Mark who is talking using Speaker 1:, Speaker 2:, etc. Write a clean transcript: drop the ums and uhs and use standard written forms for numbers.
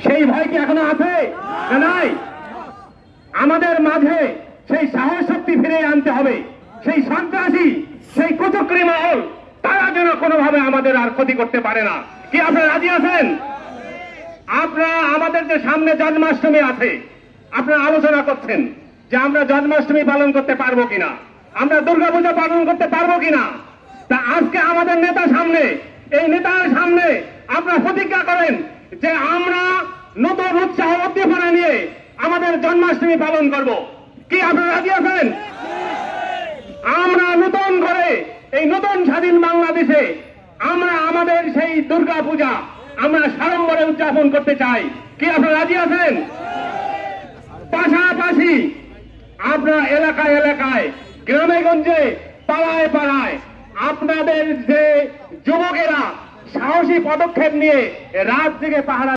Speaker 1: সেই ভয় কি এখনো আছে না নাই? আমাদের মাঝে সেই সাহস শক্তি ফিরে আনতে হবে। সেই সন্ত্রাসী, সেই কুচক্রী মহল, তারা যেন কোনোভাবে আমাদের আর ক্ষতি করতে পারে না। কি আপনারা রাজি আছেন? আপনারা আমাদের যে সামনে জন্মাষ্টমী আছে, আপনারা আলোচনা করছেন যে আমরা জন্মাষ্টমী পালন করতে পারবো কিনা, আমরা দুর্গাপূজা পালন করতে পারবো কিনা। তা আজকে আমাদের নেতা সামনে, এই নেতার সামনে আপনারা প্রতিজ্ঞা করেন যে আমরা নতুন উৎসাহ উদ্দীপনা নিয়ে আমাদের জন্মাষ্টমী পালন করব। কি আপনারা রাজি আছেন? আমরা নতুন করে এই নতুন স্বাধীন বাংলাদেশে আমরা আমাদের সেই দুর্গা পূজা আমরা সাড়ম্বরে উদযাপন করতে চাই। কি আপনারা রাজি আছেন? পাশাপাশি আপনারা এলাকায় এলাকায়, গ্রামে গঞ্জে, পাড়ায় পাড়ায় আপনাদের যে যুবকেরা সাহসী পদক্ষেপ নিয়ে রাত জেগে পাহারা